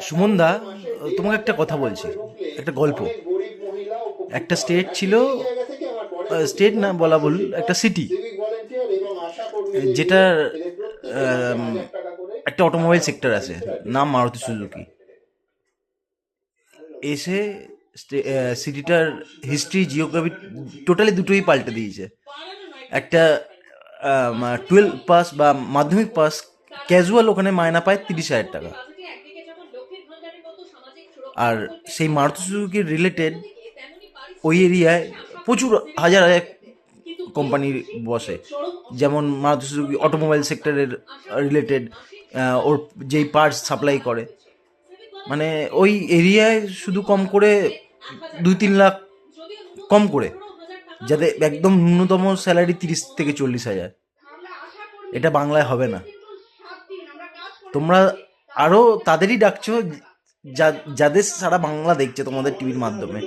সুমনদা, তোমাকে একটা কথা বলছি, একটা গল্প। একটা স্টেট ছিল, স্টেট না বলা ভুল, একটা সিটি, যেটার আম, একটা অটোমোবাইল সেক্টর আছে, নাম মারুতি সুজুকি। এসে সিটিটার হিস্ট্রি, জিওগ্রাফি টোটালি দুটোই পাল্টে দিয়েছে। একটা 12 পাস বা মাধ্যমিক পাস ক্যাজুয়াল ওখানে মায়না পায় 30,000 টাকা। আর সেই মারুতি সুজুকি রিলেটেড ওই এরিয়ায় প্রচুর হাজার হাজার কোম্পানি বসে, যেমন মারুতি সুজুকি অটোমোবাইল সেক্টরের রিলেটেড, ওর যেই পার্টস সাপ্লাই করে, মানে ওই এরিয়ায় শুধু কম করে 2-3 লাখ কম করে, যাতে একদম ন্যূনতম স্যালারি 30 থেকে 40 হাজার। এটা বাংলায় হবে না। তোমরা আরও তাদেরই ডাকছো যাদের সারা বাংলা দেখছে তোমাদের টিভির মাধ্যমে।